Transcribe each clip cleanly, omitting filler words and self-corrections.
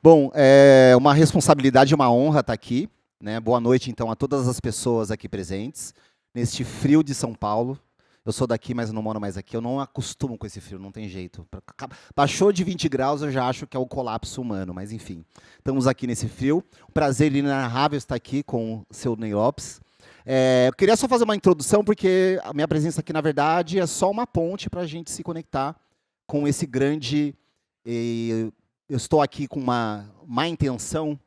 Bom, é uma responsabilidade e uma honra estar aqui, né? Boa noite, então, a todas as pessoas aqui presentes, neste frio de São Paulo. Eu sou daqui, mas não moro mais aqui. Eu não acostumo com esse frio, não tem jeito. Baixou de 20 graus, eu já acho que é o colapso humano, mas enfim. Estamos aqui nesse frio. Um prazer inenarrável estar aqui com o seu Ney Lopes. Eu queria só fazer uma introdução, porque a minha presença aqui, na verdade, é só uma ponte para a gente se conectar com esse grande... eu estou aqui com uma má intenção,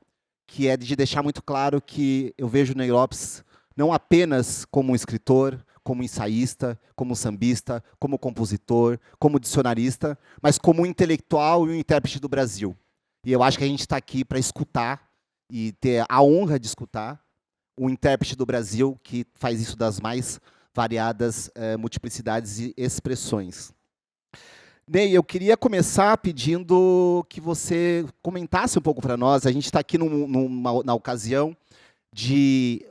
que é de deixar muito claro que eu vejo o Ney Lopes não apenas como um escritor, como ensaísta, como sambista, como compositor, como dicionarista, mas como um intelectual e um intérprete do Brasil. E eu acho que a gente está aqui para escutar e ter a honra de escutar um intérprete do Brasil que faz isso das mais variadas multiplicidades e expressões. Ney, eu queria começar pedindo que você comentasse um pouco para nós. A gente está aqui na ocasião de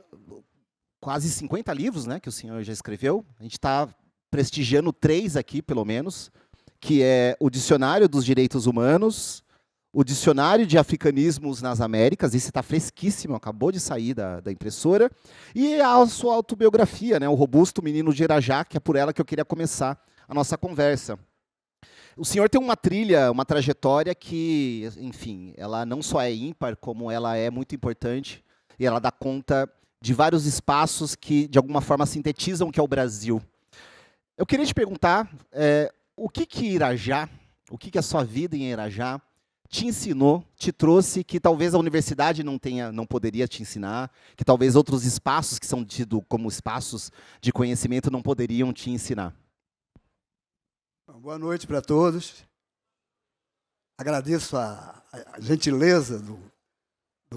quase 50 livros, né, que o senhor já escreveu. A gente está prestigiando 3 aqui, pelo menos, que é o Dicionário dos Direitos Humanos, o Dicionário de Africanismos nas Américas, esse está fresquíssimo, acabou de sair da impressora, e a sua autobiografia, né, O Robusto Menino de Irajá, que é por ela que eu queria começar a nossa conversa. O senhor tem uma trilha, uma trajetória que, enfim, ela não só é ímpar, como ela é muito importante, e ela dá conta de vários espaços que, de alguma forma, sintetizam o que é o Brasil. Eu queria te perguntar, o que Irajá, o que a sua vida em Irajá te ensinou, te trouxe, que talvez a universidade não poderia te ensinar, que talvez outros espaços que são tidos como espaços de conhecimento não poderiam te ensinar? Boa noite para todos. Agradeço a gentileza do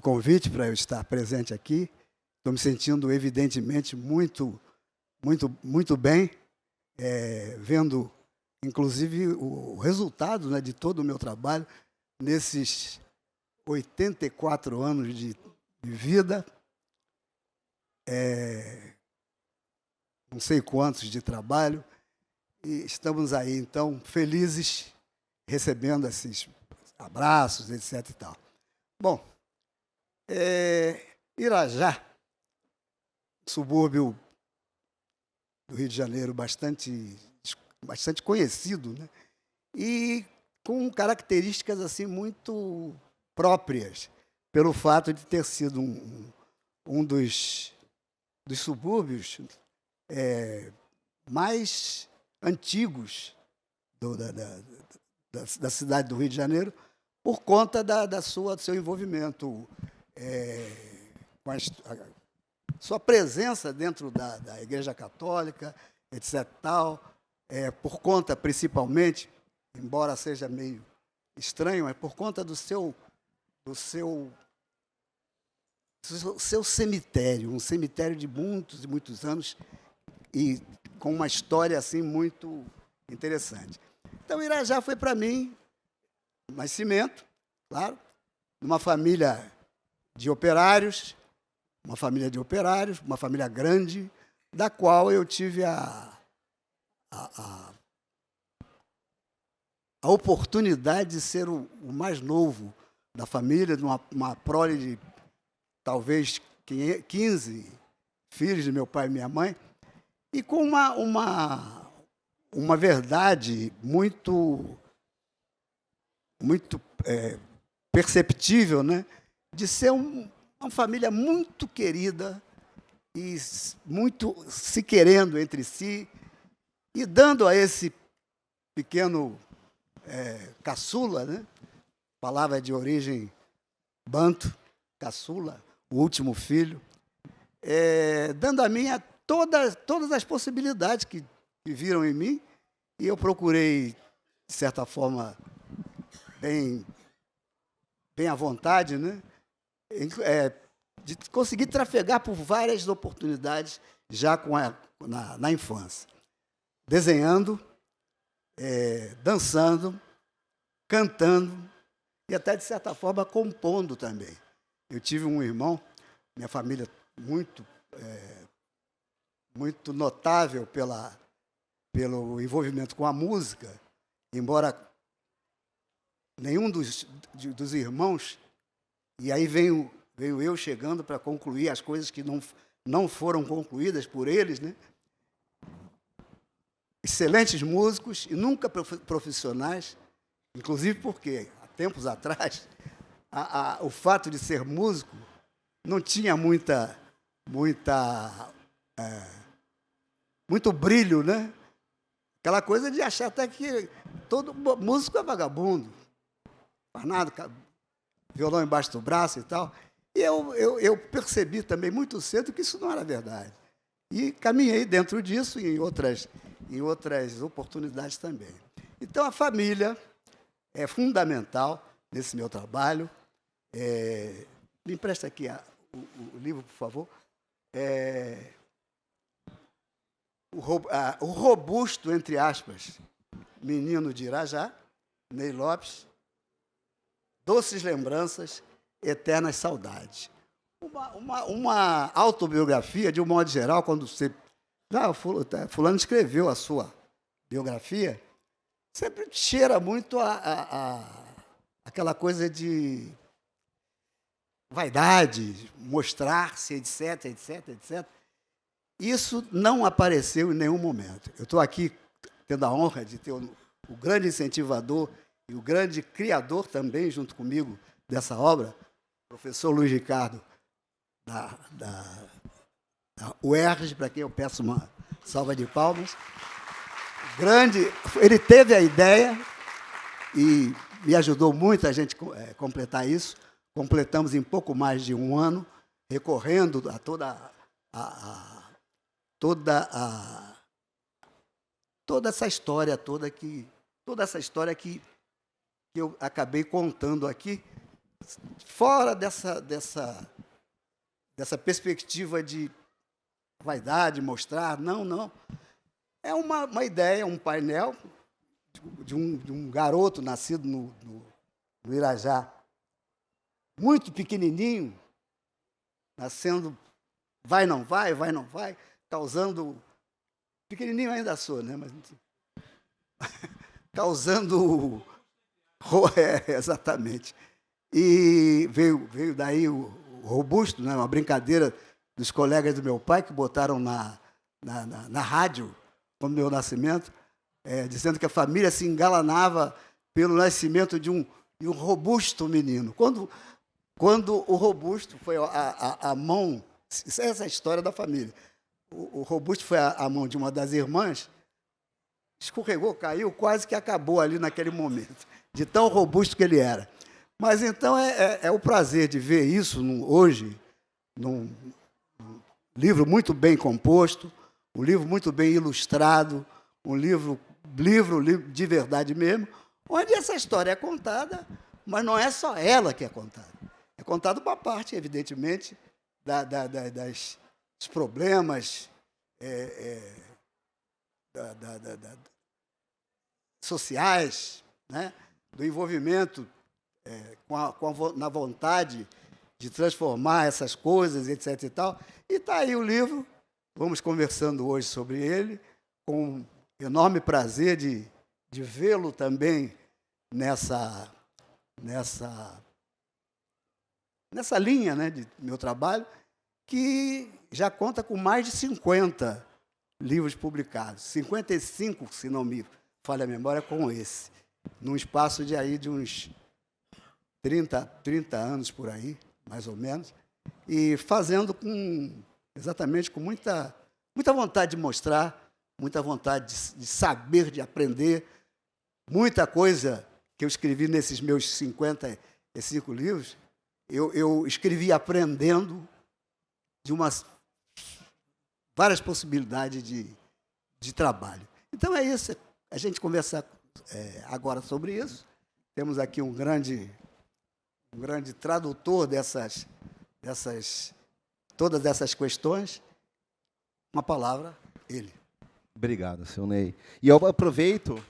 convite para eu estar presente aqui. Estou me sentindo, evidentemente, muito bem, vendo, inclusive, o resultado, né, de todo o meu trabalho nesses 84 anos de vida, não sei quantos de trabalho, e estamos aí, então, felizes, recebendo esses abraços, etc. e tal. Bom, Irajá, subúrbio do Rio de Janeiro bastante conhecido, né? E com características assim muito próprias, pelo fato de ter sido um dos subúrbios mais antigos da cidade do Rio de Janeiro, por conta do seu envolvimento com a sua presença dentro da Igreja Católica, etc. Tal, por conta, principalmente, embora seja meio estranho, é por conta do seu cemitério, um cemitério de muitos e muitos anos, e com uma história assim muito interessante. Então, Irajá foi para mim nascimento, claro, numa família de operários, uma família grande, da qual eu tive a oportunidade de ser o mais novo da família, de uma prole de talvez 15 filhos de meu pai e minha mãe, e com uma verdade muito perceptível, né, de ser uma família muito querida e muito se querendo entre si, e dando a esse pequeno caçula, né, palavra de origem banto, caçula, o último filho, dando a mim todas as possibilidades que viram em mim, e eu procurei, de certa forma, bem à vontade, né, de conseguir trafegar por várias oportunidades já na infância. Desenhando, dançando, cantando e até, de certa forma, compondo também. Eu tive um irmão, minha família muito notável pelo envolvimento com a música, embora nenhum dos irmãos, e aí veio eu chegando para concluir as coisas que não foram concluídas por eles, né? Excelentes músicos e nunca profissionais, inclusive porque, há tempos atrás, o fato de ser músico não tinha muito brilho, né? Aquela coisa de achar até que todo músico é vagabundo, faz nada, violão embaixo do braço e tal. E eu percebi também muito cedo que isso não era verdade. E caminhei dentro disso e em outras oportunidades também. Então, a família é fundamental nesse meu trabalho. Me empresta aqui o livro, por favor. O robusto, entre aspas, menino de Irajá, Ney Lopes, doces lembranças, eternas saudades. Uma autobiografia, de um modo geral, quando você... fulano escreveu a sua biografia, sempre cheira muito aquela coisa de vaidade, mostrar-se, etc, etc, etc. Isso não apareceu em nenhum momento. Eu estou aqui tendo a honra de ter o grande incentivador e o grande criador também, junto comigo, dessa obra, o professor Luiz Ricardo, da UERJ, para quem eu peço uma salva de palmas. Ele teve a ideia e me ajudou muito a gente completar isso. Completamos em pouco mais de um ano, recorrendo a toda essa história que eu acabei contando aqui, fora dessa perspectiva de vaidade, mostrar, não. É uma ideia, um painel de um garoto nascido no Irajá, muito pequenininho, nascendo, vai, não vai, causando... Pequenininho ainda sou, né? Mas, causando... exatamente. E veio daí o robusto, né? Uma brincadeira dos colegas do meu pai, que botaram na rádio, no meu nascimento, dizendo que a família se engalanava pelo nascimento de um robusto menino. Quando o robusto foi a mão... Essa é a história da família. O robusto foi a mão de uma das irmãs, escorregou, caiu, quase que acabou ali naquele momento, de tão robusto que ele era. Mas, então, é o prazer de ver isso hoje, num livro muito bem composto, um livro muito bem ilustrado, um livro de verdade mesmo, onde essa história é contada, mas não é só ela que é contada. É contada uma parte, evidentemente, dos problemas sociais, né? Do envolvimento na vontade de transformar essas coisas, etc. e tal. E está aí o livro, vamos conversando hoje sobre ele, com enorme prazer de vê-lo também nessa linha, né, de meu trabalho, que já conta com mais de 50 livros publicados, 55, se não me falha a memória, com esse, num espaço de uns 30 anos por aí, mais ou menos, e fazendo exatamente com muita vontade de mostrar, muita vontade de saber, de aprender, muita coisa que eu escrevi nesses meus 55 livros, eu escrevi aprendendo de várias possibilidades de trabalho. Então é isso, a gente conversar agora sobre isso. Temos aqui um grande tradutor todas essas questões. Uma palavra, ele. Obrigado, seu Ney. E eu aproveito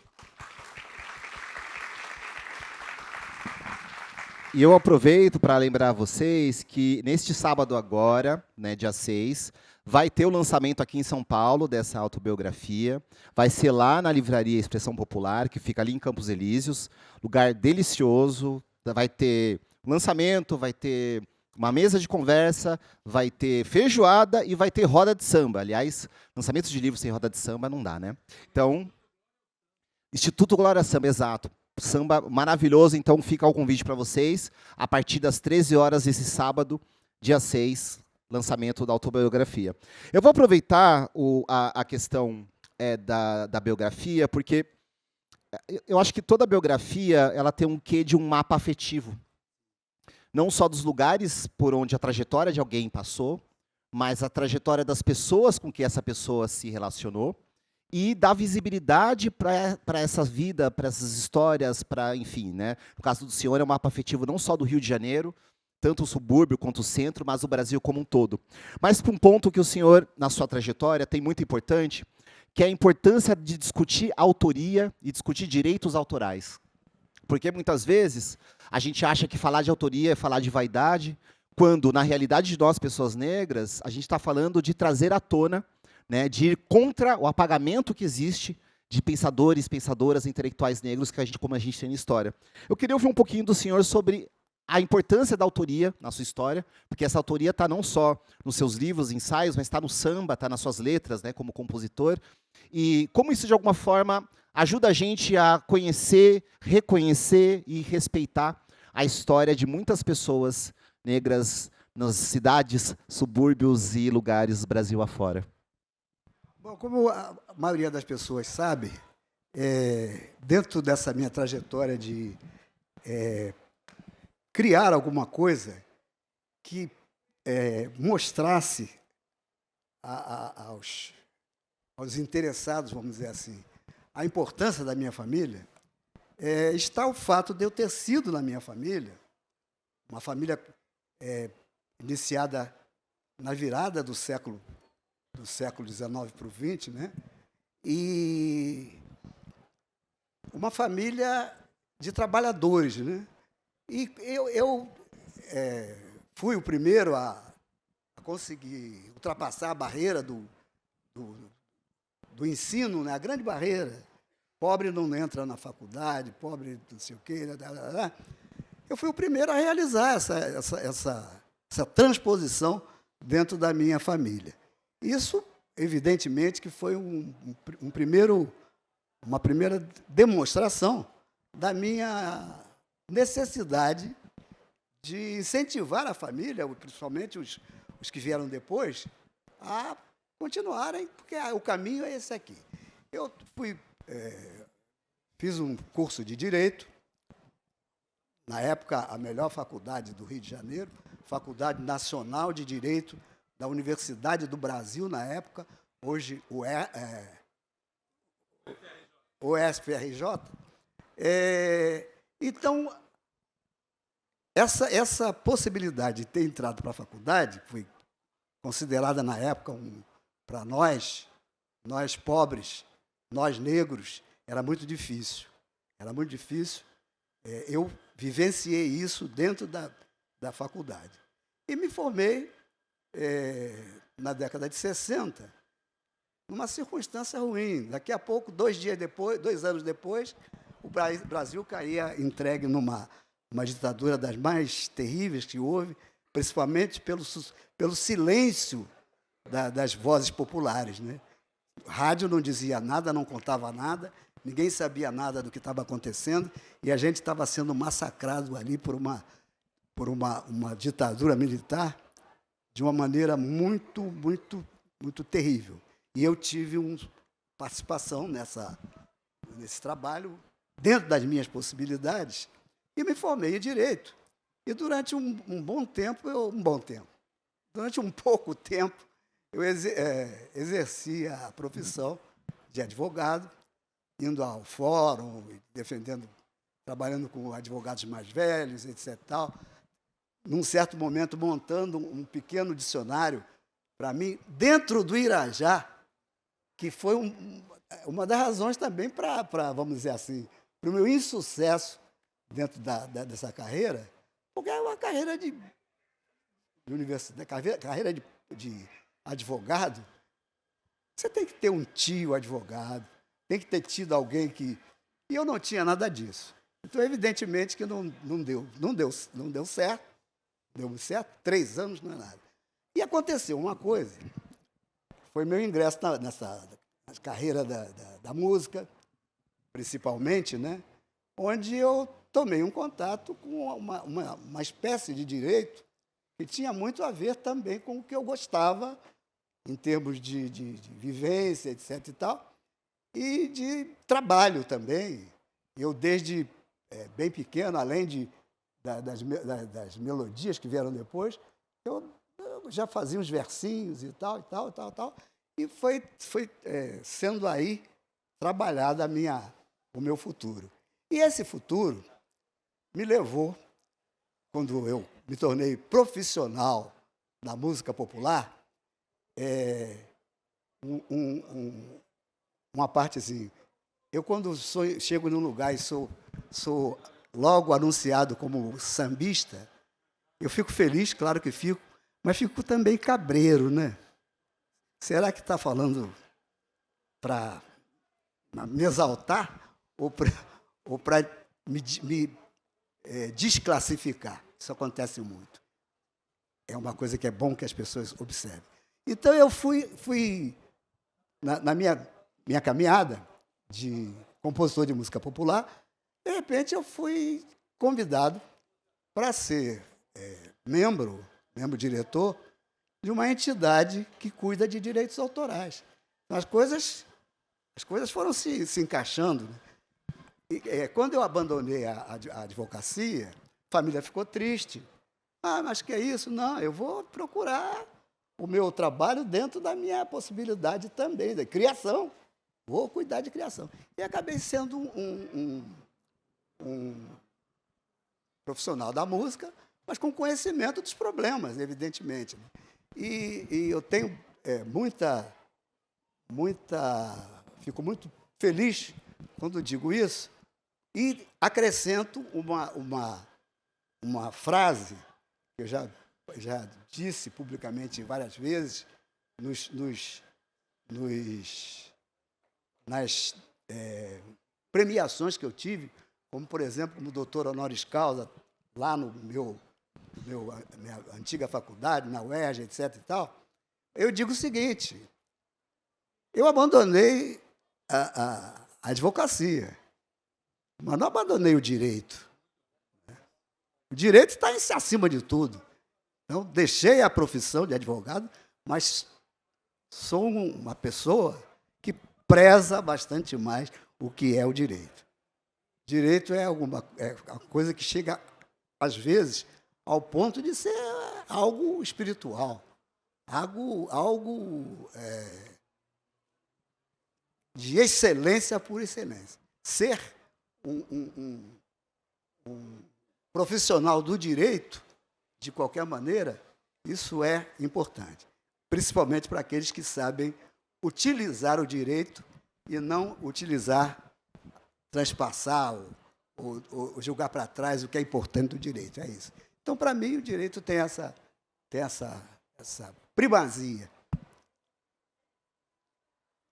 E eu aproveito para lembrar vocês que neste sábado agora, né, dia 6, vai ter o lançamento aqui em São Paulo dessa autobiografia. Vai ser lá na Livraria Expressão Popular, que fica ali em Campos Elíseos. Lugar delicioso. Vai ter lançamento, vai ter uma mesa de conversa, vai ter feijoada e vai ter roda de samba. Aliás, lançamento de livros sem roda de samba não dá, né? Então, Instituto Glória Samba, exato. Samba maravilhoso, então fica o convite para vocês, a partir das 13 horas esse sábado, dia 6, lançamento da autobiografia. Eu vou aproveitar a questão da biografia, porque eu acho que toda biografia ela tem um quê de um mapa afetivo. Não só dos lugares por onde a trajetória de alguém passou, mas a trajetória das pessoas com que essa pessoa se relacionou, e dar visibilidade para essa vida, para essas histórias, para, enfim, né? No caso do senhor, é um mapa afetivo não só do Rio de Janeiro, tanto o subúrbio quanto o centro, mas o Brasil como um todo. Mas para um ponto que o senhor, na sua trajetória, tem muito importante, que é a importância de discutir autoria e discutir direitos autorais. Porque muitas vezes a gente acha que falar de autoria é falar de vaidade, quando, na realidade de nós, pessoas negras, a gente está falando de trazer à tona, né, de ir contra o apagamento que existe de pensadores, pensadoras, intelectuais negros como a gente tem na história. Eu queria ouvir um pouquinho do senhor sobre a importância da autoria na sua história, porque essa autoria está não só nos seus livros, ensaios, mas está no samba, está nas suas letras, né, como compositor, e como isso, de alguma forma, ajuda a gente a conhecer, reconhecer e respeitar a história de muitas pessoas negras nas cidades, subúrbios e lugares do Brasil afora. Bom, como a maioria das pessoas sabe, dentro dessa minha trajetória de criar alguma coisa que mostrasse aos interessados, vamos dizer assim, a importância da minha família, está o fato de eu ter sido na minha família, uma família iniciada na virada do século XIX para o XX, né? E uma família de trabalhadores, né? E eu fui o primeiro a conseguir ultrapassar a barreira do ensino, né? A grande barreira. Pobre não entra na faculdade, pobre não sei o quê. Eu fui o primeiro a realizar essa transposição dentro da minha família. Isso, evidentemente, que foi uma primeira demonstração da minha necessidade de incentivar a família, principalmente os que vieram depois, a continuarem, porque o caminho é esse aqui. Eu fiz um curso de Direito, na época, a melhor faculdade do Rio de Janeiro, Faculdade Nacional de Direito da Universidade do Brasil, na época, hoje o USFRJ. Então, essa possibilidade de ter entrado para a faculdade, que foi considerada na época, para nós pobres, nós negros, era muito difícil. Era muito difícil. Eu vivenciei isso dentro da faculdade. E me formei na década de 60, numa circunstância ruim. Daqui a pouco, 2 anos depois, o Brasil caía entregue numa ditadura das mais terríveis que houve, principalmente pelo silêncio das vozes populares, né? Rádio não dizia nada, não contava nada, ninguém sabia nada do que estava acontecendo, e a gente estava sendo massacrado ali por uma ditadura militar de uma maneira muito, muito, muito terrível. E eu tive participação nesse trabalho, dentro das minhas possibilidades, e me formei em Direito. E durante um pouco tempo, eu exerci a profissão de advogado, indo ao fórum, trabalhando com advogados mais velhos, etc. Tal. Num certo momento, montando um pequeno dicionário para mim, dentro do Irajá, que foi uma das razões também para, vamos dizer assim, para o meu insucesso dentro dessa carreira, Porque é uma carreira de universidade, carreira de advogado, você tem que ter um tio advogado, tem que ter tido alguém que... E eu não tinha nada disso. Então, evidentemente, que não deu certo. Deu certo, 3 anos não é nada. E aconteceu uma coisa, foi meu ingresso nessa carreira da música, principalmente, né? Onde eu tomei um contato com uma espécie de direito que tinha muito a ver também com o que eu gostava, em termos de vivência, etc. e tal, e de trabalho também. Eu, desde bem pequeno, além das melodias que vieram depois, eu já fazia uns versinhos e tal, e foi sendo aí trabalhado o meu futuro. E esse futuro me levou, quando eu me tornei profissional da música popular, uma parte assim, eu quando chego num lugar e sou logo anunciado como sambista, eu fico feliz, claro que fico, mas fico também cabreiro, né? Será que está falando para me exaltar ou para me desclassificar? Isso acontece muito. É uma coisa que é bom que as pessoas observem. Então, eu fui na minha caminhada de compositor de música popular, de repente eu fui convidado para ser membro diretor de uma entidade que cuida de direitos autorais. Então, as coisas foram se encaixando, né? E, quando eu abandonei a advocacia, a família ficou triste. Ah, mas que é isso? Não, eu vou procurar o meu trabalho dentro da minha possibilidade também, da criação. Vou cuidar de criação. E acabei sendo um profissional da música, mas com conhecimento dos problemas, evidentemente. E eu tenho fico muito feliz quando digo isso, e acrescento uma frase que eu já disse publicamente várias vezes nas premiações que eu tive, como, por exemplo, como doutor honoris causa, lá no minha antiga faculdade, na UERJ, etc. e tal, eu digo o seguinte: eu abandonei a advocacia, mas não abandonei o direito. O direito está acima de tudo. Então, deixei a profissão de advogado, mas sou uma pessoa que preza bastante mais o que é o direito. Direito é uma coisa que chega, às vezes, ao ponto de ser algo espiritual, algo de excelência por excelência. Ser um profissional do direito, de qualquer maneira, isso é importante, principalmente para aqueles que sabem utilizar o direito e não transpassar ou jogar para trás o que é importante do direito. É isso. Então, para mim, o direito tem essa primazia.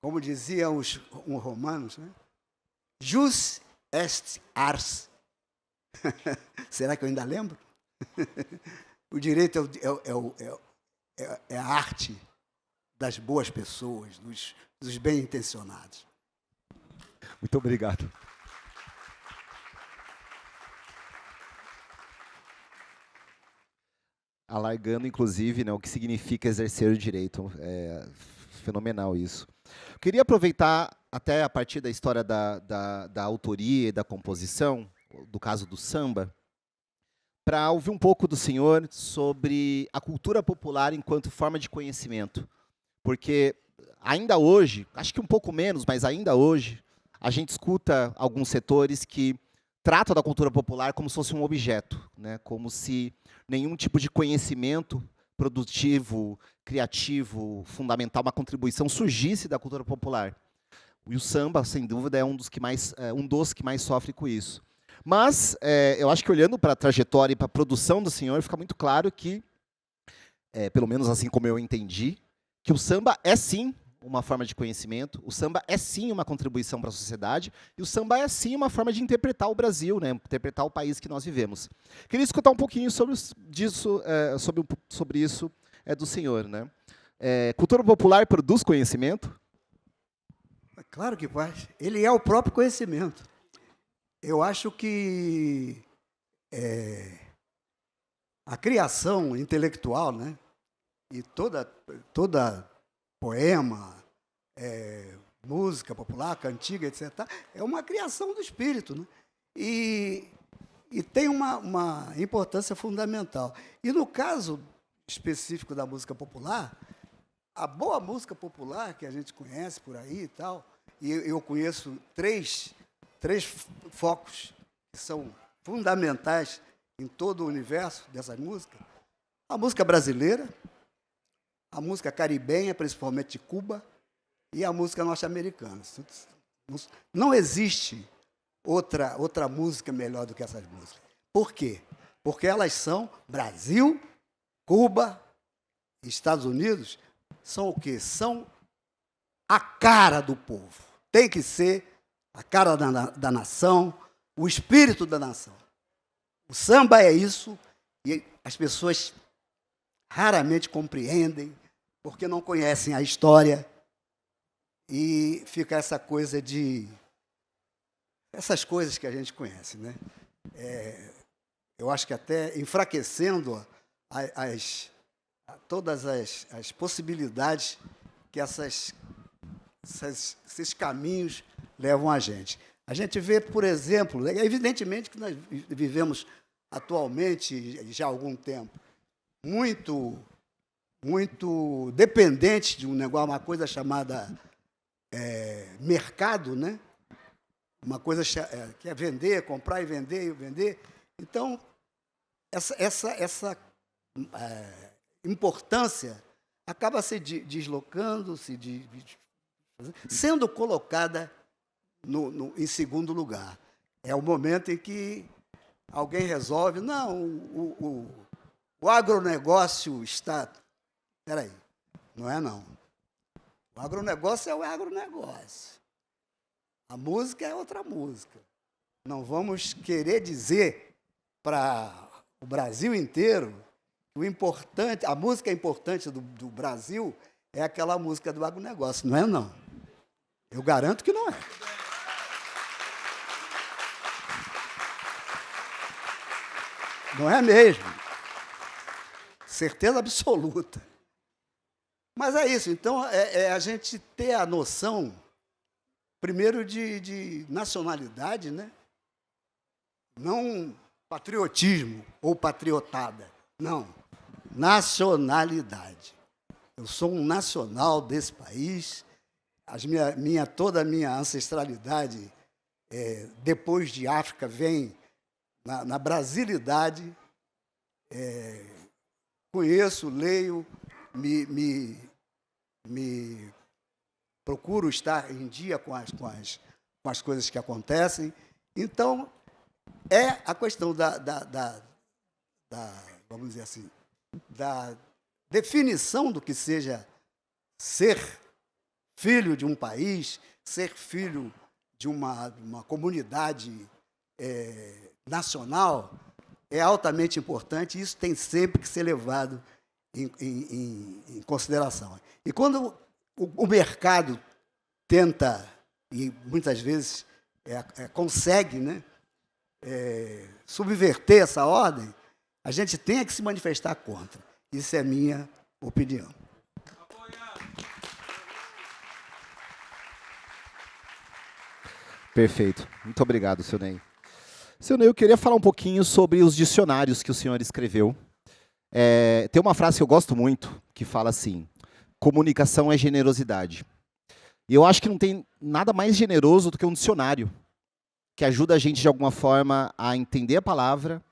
Como diziam os romanos, né? Jus est ars. Será que eu ainda lembro? O direito é a arte das boas pessoas, dos bem-intencionados. Muito obrigado. Alargando, inclusive, né, o que significa exercer o direito. É fenomenal isso. Eu queria aproveitar, até a partir da história da autoria e da composição, do caso do samba, para ouvir um pouco do senhor sobre a cultura popular enquanto forma de conhecimento. Porque ainda hoje, acho que um pouco menos, mas ainda hoje, a gente escuta alguns setores que tratam da cultura popular como se fosse um objeto, né? Como se nenhum tipo de conhecimento produtivo, criativo, fundamental, uma contribuição surgisse da cultura popular. E o samba, sem dúvida, é um dos que mais sofre com isso. Mas eu acho que olhando para a trajetória e para a produção do senhor, fica muito claro que, pelo menos assim como eu entendi, que o samba é sim uma forma de conhecimento, o samba é sim uma contribuição para a sociedade, e o samba é sim uma forma de interpretar o Brasil, né, interpretar o país que nós vivemos. Queria escutar um pouquinho sobre isso do senhor. Né? Cultura popular produz conhecimento? Claro que faz. Ele é o próprio conhecimento. Eu acho que a criação intelectual, né, e toda poema, música popular, cantiga, etc., é uma criação do espírito, né? E tem uma importância fundamental. E no caso específico da música popular, a boa música popular que a gente conhece por aí e tal, e eu conheço três focos que são fundamentais em todo o universo dessa música: a música brasileira, a música caribenha, principalmente de Cuba, e a música norte-americana. Não existe outra música melhor do que essas músicas. Por quê? Porque elas são Brasil, Cuba, Estados Unidos, são o quê? São a cara do povo. Tem que ser a cara da nação, o espírito da nação. O samba é isso, e as pessoas raramente compreendem, porque não conhecem a história, e fica essa coisa essas coisas que a gente conhece, né? Eu acho que até enfraquecendo todas as possibilidades que esses caminhos levam a gente. A gente vê, por exemplo, evidentemente que nós vivemos atualmente, já há algum tempo, muito dependente de um negócio, uma coisa chamada mercado, né? Uma coisa que é vender, comprar e vender. Então, essa importância acaba se deslocando, sendo colocada em segundo lugar. É o momento em que alguém resolve, não, o agronegócio está... Espera aí, não é não. O agronegócio é o agronegócio. A música é outra música. Não vamos querer dizer para o Brasil inteiro que a música importante do Brasil é aquela música do agronegócio. Não é não. Eu garanto que não é. Não é mesmo. Certeza absoluta. Mas é isso. Então, a gente ter a noção, primeiro, de nacionalidade, né? Não patriotismo ou patriotada. Não. Nacionalidade. Eu sou um nacional desse país. Toda a minha ancestralidade, depois de África, vem na brasilidade. Conheço, leio, me procuro estar em dia com as coisas que acontecem. Então, é a questão vamos dizer assim, da definição do que seja ser filho de um país, ser filho de uma comunidade nacional, é altamente importante, e isso tem sempre que ser levado em consideração. E quando o mercado tenta, e muitas vezes consegue, né, subverter essa ordem, a gente tem que se manifestar contra. Isso é minha opinião. Perfeito. Muito obrigado, seu Ney. Seu Ney, eu queria falar um pouquinho sobre os dicionários que o senhor escreveu. Tem uma frase que eu gosto muito, que fala assim: comunicação é generosidade. E eu acho que não tem nada mais generoso do que um dicionário, que ajuda a gente, de alguma forma, a entender a palavra,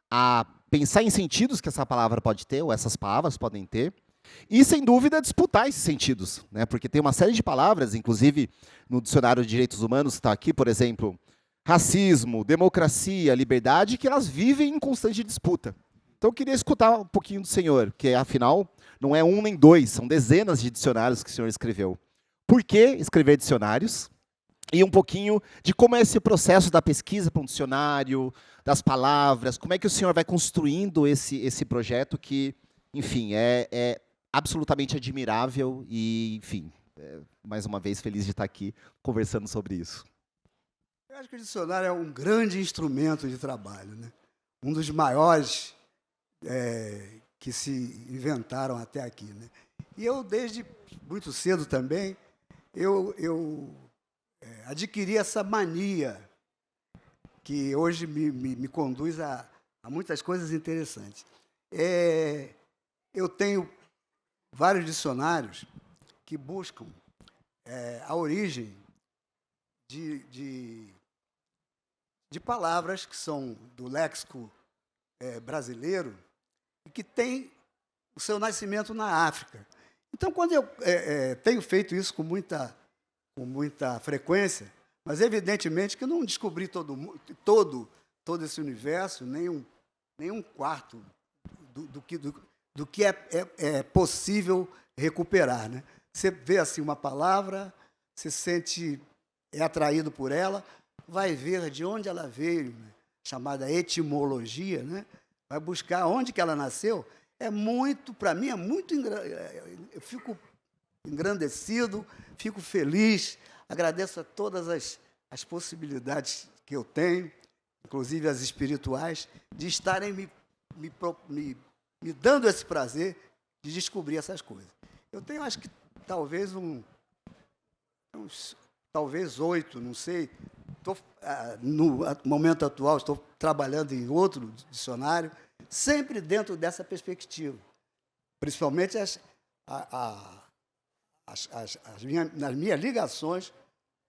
a pensar em sentidos que essa palavra pode ter, ou essas palavras podem ter, e, sem dúvida, disputar esses sentidos, né? Porque tem uma série de palavras, inclusive no Dicionário de Direitos Humanos, que está aqui, por exemplo, racismo, democracia, liberdade, que elas vivem em constante disputa. Então eu queria escutar um pouquinho do senhor, que afinal não é um nem dois, são dezenas de dicionários que o senhor escreveu. Por que escrever dicionários? E um pouquinho de como é esse processo da pesquisa para um dicionário, das palavras, como é que o senhor vai construindo esse projeto que, enfim, é absolutamente admirável e, enfim, mais uma vez feliz de estar aqui conversando sobre isso. Eu acho que o dicionário é um grande instrumento de trabalho, né? Um dos maiores que se inventaram até aqui, né? E eu, desde muito cedo também, eu adquiri essa mania que hoje me conduz a muitas coisas interessantes. Eu tenho vários dicionários que buscam a origem de palavras que são do léxico brasileiro e que têm o seu nascimento na África. Então, quando eu tenho feito isso com muita frequência, mas evidentemente que eu não descobri todo esse universo, nem um quarto do que é possível recuperar, né? Você vê assim uma palavra, se sente atraído por ela, vai ver de onde ela veio, né? Chamada etimologia, né? Vai buscar onde que ela nasceu. Para mim, eu fico engrandecido, fico feliz, agradeço a todas as possibilidades que eu tenho, inclusive as espirituais, de estarem me dando esse prazer de descobrir essas coisas. Eu tenho, acho que, talvez talvez 8, não sei. No momento atual, estou trabalhando em outro dicionário, sempre dentro dessa perspectiva, principalmente nas minhas ligações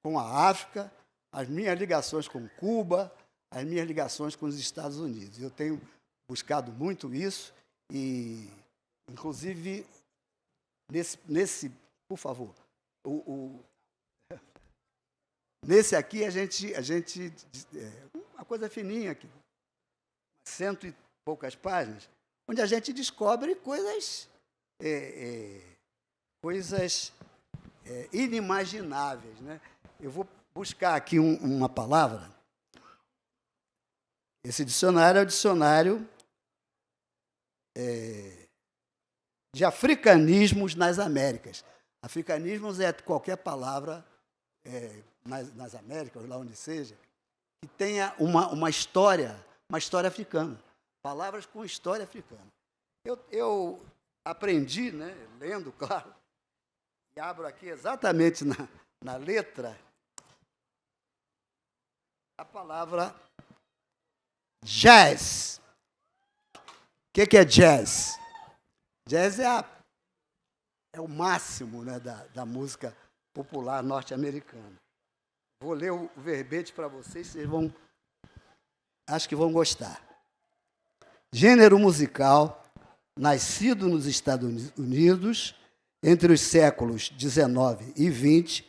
com a África, as minhas ligações com Cuba, as minhas ligações com os Estados Unidos. Eu tenho buscado muito isso e, inclusive, por favor, nesse aqui a gente uma coisa fininha aqui, 100 e poucas páginas, onde a gente descobre coisas inimagináveis, né? Eu vou buscar aqui uma palavra. Esse dicionário é o dicionário de africanismos nas Américas. Africanismos é qualquer palavra nas Américas, lá onde seja, que tenha uma história africana. Palavras com história africana. Eu aprendi, né, lendo, claro, e abro aqui exatamente na letra a palavra jazz. O que é jazz? Jazz é o máximo, né, da música popular norte-americana. Vou ler o verbete para vocês acho que vão gostar. Gênero musical nascido nos Estados Unidos entre os séculos 19 e 20,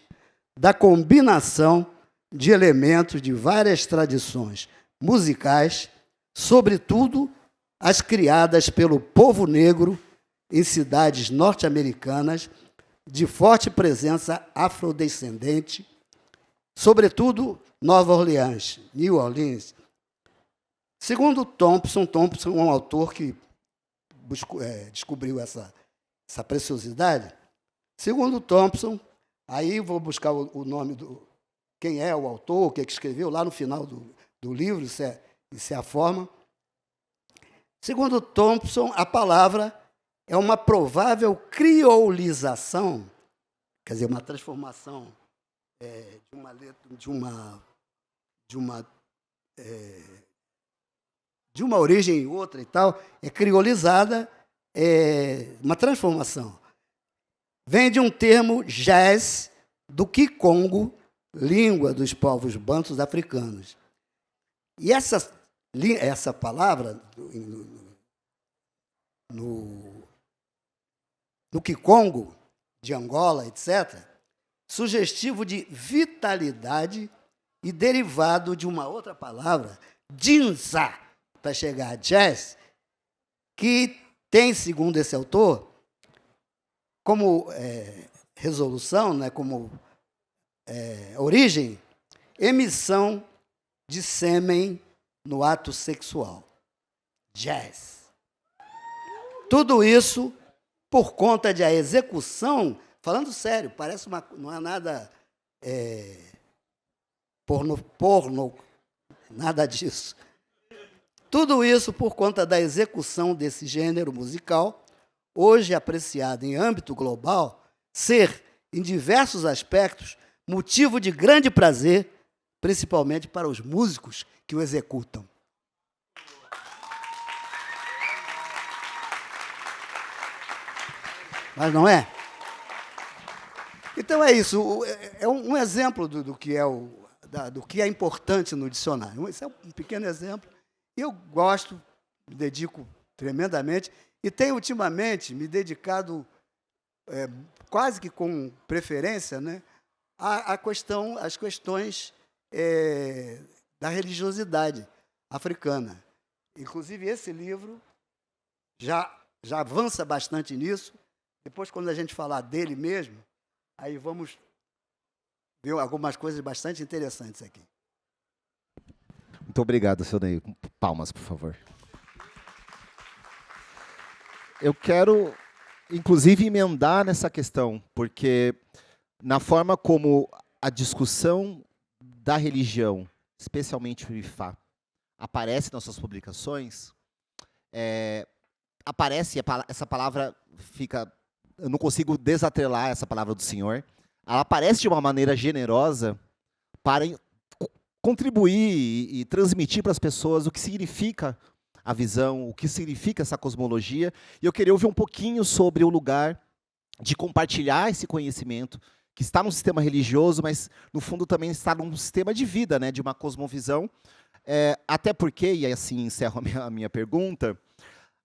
da combinação de elementos de várias tradições musicais, sobretudo as criadas pelo povo negro em cidades norte-americanas de forte presença afrodescendente, sobretudo Nova Orleans, New Orleans. Segundo Thompson é um autor que descobriu essa preciosidade. Segundo Thompson, aí vou buscar o nome quem é o autor, o que escreveu, lá no final do livro, isso é a forma. Segundo Thompson, a palavra é uma provável criolização, quer dizer, uma transformação de uma origem em outra e tal, é criolizada, uma transformação. Vem de um termo jazz do Kikongo, língua dos povos bantus africanos. E essa palavra, no Kikongo, de Angola, etc., sugestivo de vitalidade e derivado de uma outra palavra, dinza, para chegar a jazz, que tem, segundo esse autor, como resolução, né, como origem, emissão de sêmen no ato sexual. Jazz. Tudo isso por conta de a execução, falando sério, parece não é nada porno, nada disso. Tudo isso por conta da execução desse gênero musical, hoje apreciado em âmbito global, ser, em diversos aspectos, motivo de grande prazer, principalmente para os músicos que o executam. Mas não é? Então é isso. É um exemplo do que é importante no dicionário. Esse é um pequeno exemplo. Eu gosto, me dedico tremendamente e tenho ultimamente me dedicado quase que com preferência, né, às questões da religiosidade africana. Inclusive, esse livro já avança bastante nisso. Depois, quando a gente falar dele mesmo, aí vamos ver algumas coisas bastante interessantes aqui. Muito obrigado, seu Ney. Palmas, por favor. Eu quero, inclusive, emendar nessa questão, porque na forma como a discussão da religião, especialmente o IFA, aparece nas suas publicações, aparece, essa palavra fica... Eu não consigo desatrelar essa palavra do Senhor. Ela aparece de uma maneira generosa para contribuir e transmitir para as pessoas o que significa a visão, o que significa essa cosmologia. E eu queria ouvir um pouquinho sobre o lugar de compartilhar esse conhecimento, que está no sistema religioso, mas, no fundo, também está num sistema de vida, né, de uma cosmovisão. Até porque, e assim encerro a minha pergunta,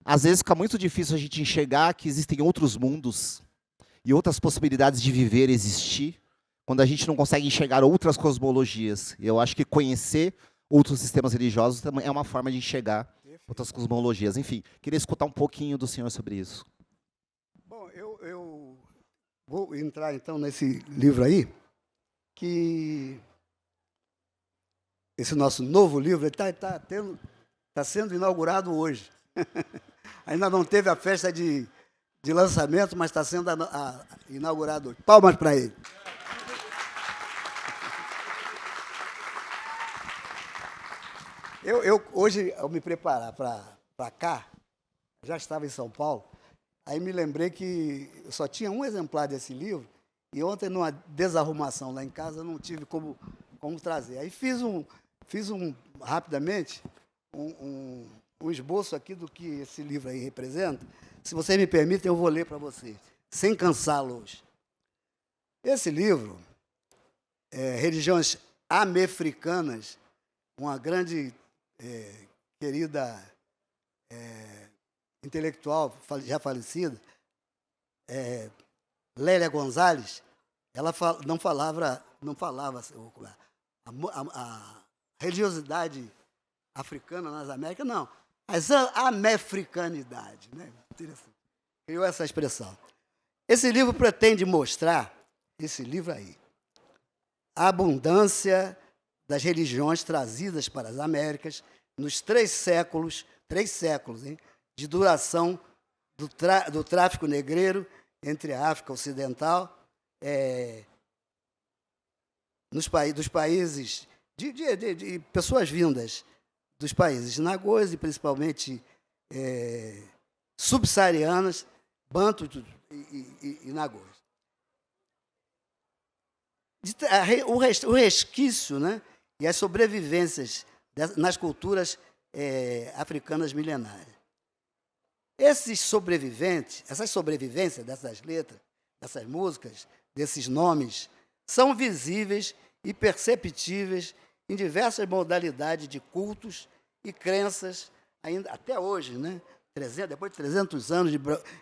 às vezes fica muito difícil a gente enxergar que existem outros mundos e outras possibilidades de viver e existir, quando a gente não consegue enxergar outras cosmologias. E eu acho que conhecer outros sistemas religiosos também é uma forma de enxergar outras cosmologias. Enfim, queria escutar um pouquinho do senhor sobre isso. Bom, eu vou entrar, então, nesse livro aí, que esse nosso novo livro está sendo inaugurado hoje. Ainda não teve a festa de lançamento, mas está sendo inaugurado hoje. Palmas para ele. Hoje, ao me preparar para cá, já estava em São Paulo, aí me lembrei que eu só tinha um exemplar desse livro, e ontem, numa desarrumação lá em casa, não tive como trazer. Aí fiz rapidamente, um esboço aqui do que esse livro aí representa. Se vocês me permitem, eu vou ler para vocês, sem cansá-los. Esse livro, Religiões Amefricanas, uma grande, querida intelectual já falecida, Lélia Gonzalez, ela não falava a religiosidade africana nas Américas, não. Mas a amefricanidade, né? Interessante. Criou essa expressão. Esse livro pretende mostrar, esse livro aí, a abundância das religiões trazidas para as Américas nos 3 séculos, hein, de duração do tráfico negreiro entre a África Ocidental, dos países, de pessoas vindas dos países nagôs e principalmente subsaarianas, bantus e nagôs. O resquício, né, e as sobrevivências nas culturas africanas milenárias. Essas sobrevivências dessas letras, dessas músicas, desses nomes, são visíveis e perceptíveis em diversas modalidades de cultos e crenças, ainda até hoje, né? Depois de 300 anos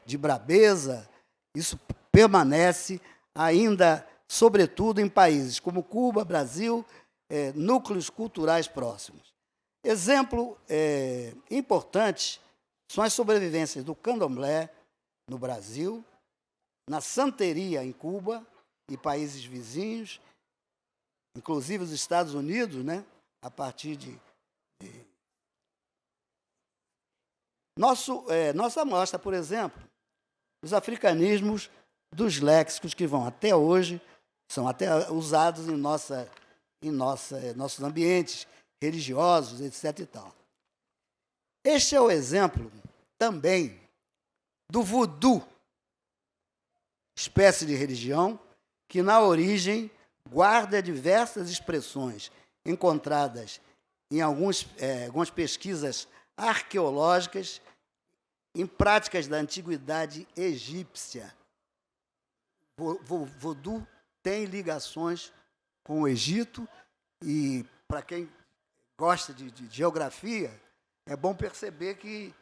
de brabeza, isso permanece ainda, sobretudo em países como Cuba, Brasil, núcleos culturais próximos. Exemplo importante são as sobrevivências do candomblé no Brasil, na santeria em Cuba e países vizinhos, inclusive os Estados Unidos, né, a partir de nossa amostra, por exemplo, os africanismos dos léxicos que vão até hoje, são até usados em nossos ambientes religiosos, etc. e tal. Este é o exemplo também do voodoo, espécie de religião que, na origem, guarda diversas expressões encontradas em algumas pesquisas arqueológicas em práticas da antiguidade egípcia. Voodoo tem ligações com o Egito e, para quem gosta de geografia, é bom perceber que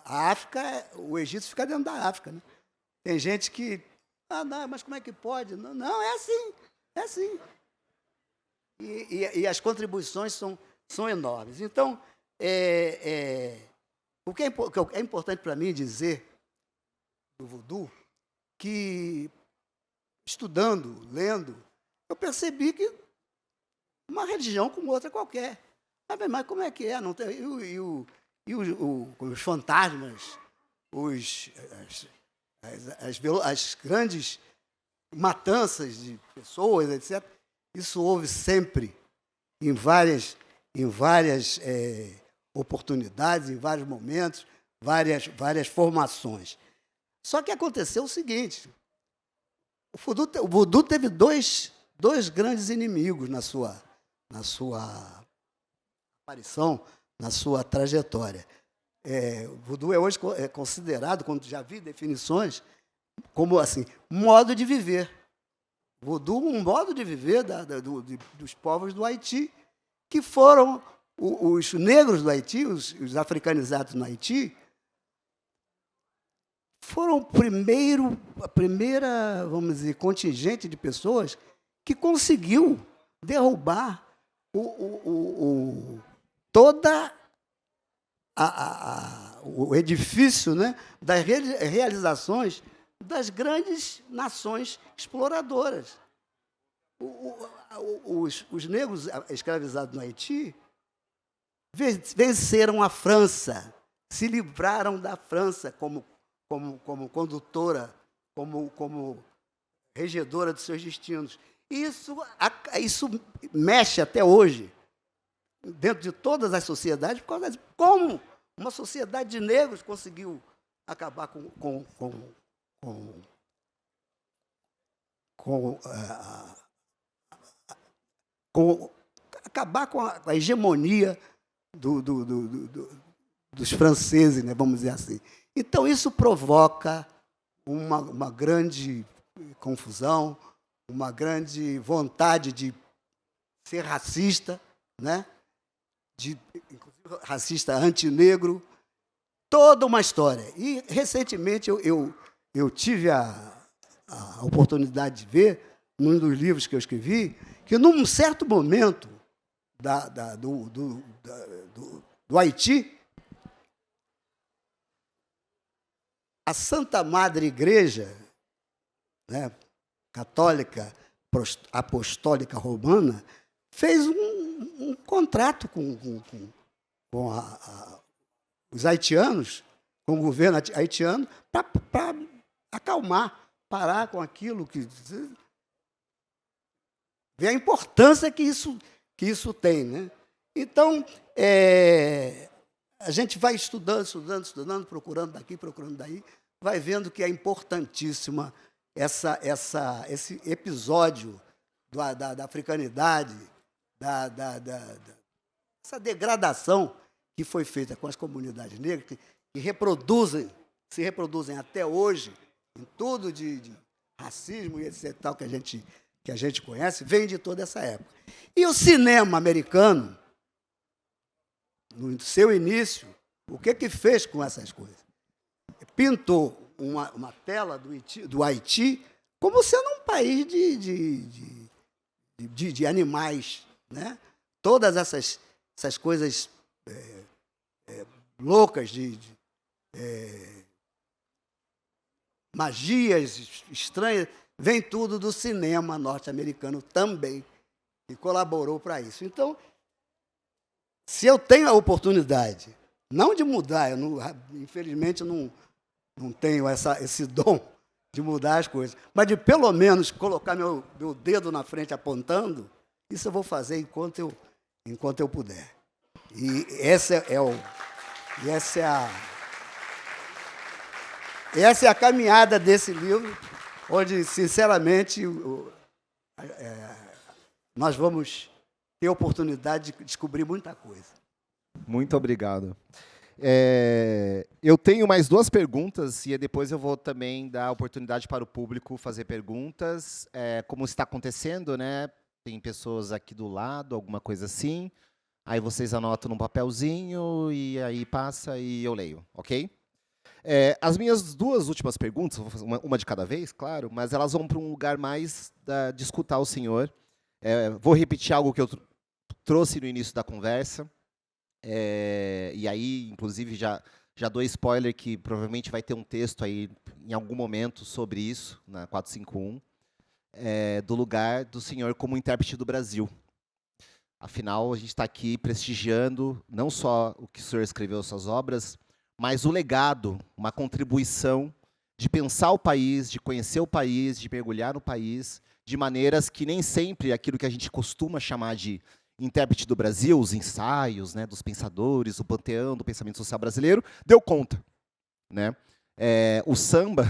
a África, o Egito fica dentro da África, né? Tem gente que, não, mas como é que pode? Não, é assim, é assim. E as contribuições são enormes. Então, o que é importante para mim dizer do voodoo, que estudando, lendo, eu percebi que uma religião como outra qualquer. Mas como é que é? Não tem, os fantasmas, as grandes matanças de pessoas, etc. Isso houve sempre, em várias oportunidades, em vários momentos, várias formações. Só que aconteceu o seguinte: o voodoo teve dois grandes inimigos na sua aparição, na sua trajetória. O voodoo é hoje considerado, quando já vi definições, como assim, modo de viver. Voodoo, um modo de viver dos povos do Haiti, que foram os negros do Haiti, os africanizados no Haiti, foram a primeira, vamos dizer, contingente de pessoas que conseguiu derrubar toda o edifício, né, das realizações das grandes nações exploradoras. Os negros escravizados no Haiti venceram a França, se livraram da França como condutora, como regedora dos seus destinos. Isso mexe até hoje, dentro de todas as sociedades, por causa de como uma sociedade de negros conseguiu acabar acabar com a hegemonia dos franceses, né, vamos dizer assim. Então, isso provoca uma grande confusão, uma grande vontade de ser racista, né? Inclusive racista antinegro, toda uma história. E, recentemente, eu tive a oportunidade de ver, num dos livros que eu escrevi, que, num certo momento do Haiti, a Santa Madre Igreja, né, católica apostólica romana, fez um contrato com os haitianos, com o governo haitiano, para acalmar, parar com aquilo que... Vê a importância que isso tem, né? Então, a gente vai estudando, procurando daqui, procurando daí, vai vendo que é importantíssima esse episódio da africanidade, essa degradação que foi feita com as comunidades negras, que se reproduzem até hoje, em tudo de racismo e etc., tal, que a gente conhece, vem de toda essa época. E o cinema americano, no seu início, o que fez com essas coisas? Pintou uma tela do Haiti como sendo um país de animais, né? Todas essas coisas loucas magias estranhas, vem tudo do cinema norte-americano também, e colaborou para isso. Então, se eu tenho a oportunidade, não de mudar, infelizmente não tenho esse dom de mudar as coisas, mas de pelo menos colocar meu dedo na frente apontando, isso eu vou fazer enquanto eu puder. E essa é a caminhada desse livro, onde, sinceramente, nós vamos ter a oportunidade de descobrir muita coisa. Muito obrigado. Eu tenho mais 2 perguntas e depois eu vou também dar a oportunidade para o público fazer perguntas. Como está acontecendo, né? Tem pessoas aqui do lado, alguma coisa assim. Aí vocês anotam num papelzinho e aí passa e eu leio, ok? As minhas 2 últimas perguntas, vou fazer uma de cada vez, claro, mas elas vão para um lugar mais de escutar o senhor. Vou repetir algo que eu trouxe no início da conversa. E aí, inclusive, já dou spoiler que provavelmente vai ter um texto aí em algum momento sobre isso, na 451, do lugar do senhor como intérprete do Brasil. Afinal, a gente está aqui prestigiando não só o que o senhor escreveu, suas obras, mas o legado, uma contribuição de pensar o país, de conhecer o país, de mergulhar no país, de maneiras que nem sempre aquilo que a gente costuma chamar de intérprete do Brasil, os ensaios, né, dos pensadores, o panteão do pensamento social brasileiro, deu conta, né? O samba,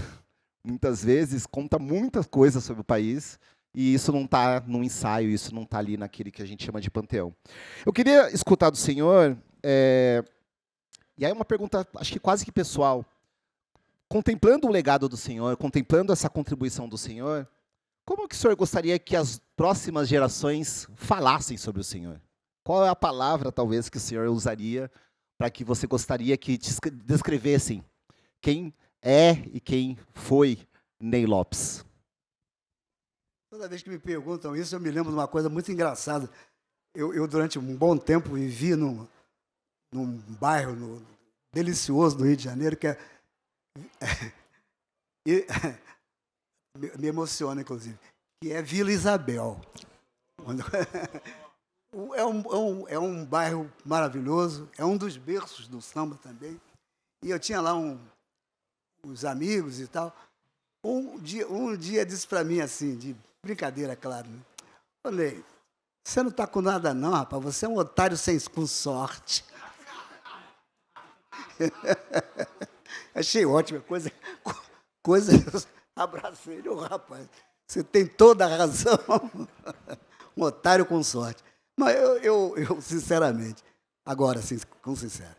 muitas vezes, conta muitas coisas sobre o país, e isso não está no ensaio, isso não está ali naquele que a gente chama de panteão. Eu queria escutar do senhor, e aí uma pergunta, acho que quase que pessoal, contemplando o legado do senhor, contemplando essa contribuição do senhor, como que o senhor gostaria que as próximas gerações falassem sobre o senhor? Qual é a palavra, talvez, que o senhor usaria para que você gostaria que descrevessem quem é e quem foi Ney Lopes? Toda vez que me perguntam isso, eu me lembro de uma coisa muito engraçada. Eu durante um bom tempo, vivi num bairro delicioso do Rio de Janeiro, que me emociona, inclusive, que é Vila Isabel. É um bairro maravilhoso, é um dos berços do samba também. E eu tinha lá uns amigos e tal. Um dia disse para mim assim, de brincadeira, claro, né? Falei, você não está com nada não, rapaz, você é um otário com sorte. Achei ótima coisa. Abracei ele, rapaz, você tem toda a razão. Um otário com sorte. Mas eu sinceramente, agora, sim, com sincero,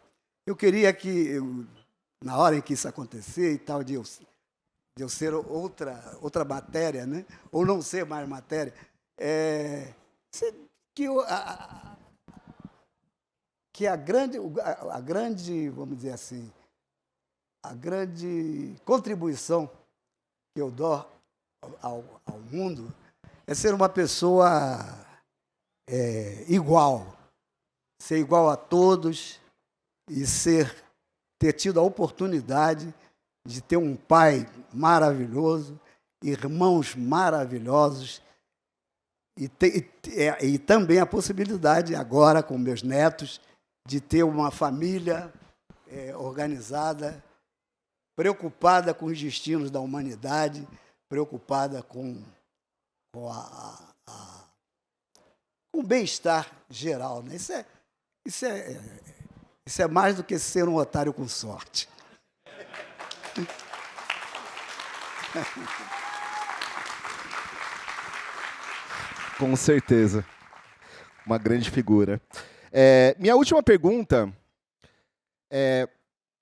eu queria que, na hora em que isso acontecer e tal, de eu ser outra matéria, né? Ou não ser mais matéria, que a grande, vamos dizer assim, a grande contribuição que eu dou ao mundo é ser uma pessoa igual, ser igual a todos e ter tido a oportunidade de ter um pai maravilhoso, irmãos maravilhosos e também a possibilidade agora com meus netos de ter uma família organizada, preocupada com os destinos da humanidade, preocupada com o bem-estar geral, né? Isso é mais do que ser um otário com sorte. Com certeza. Uma grande figura. Minha última pergunta,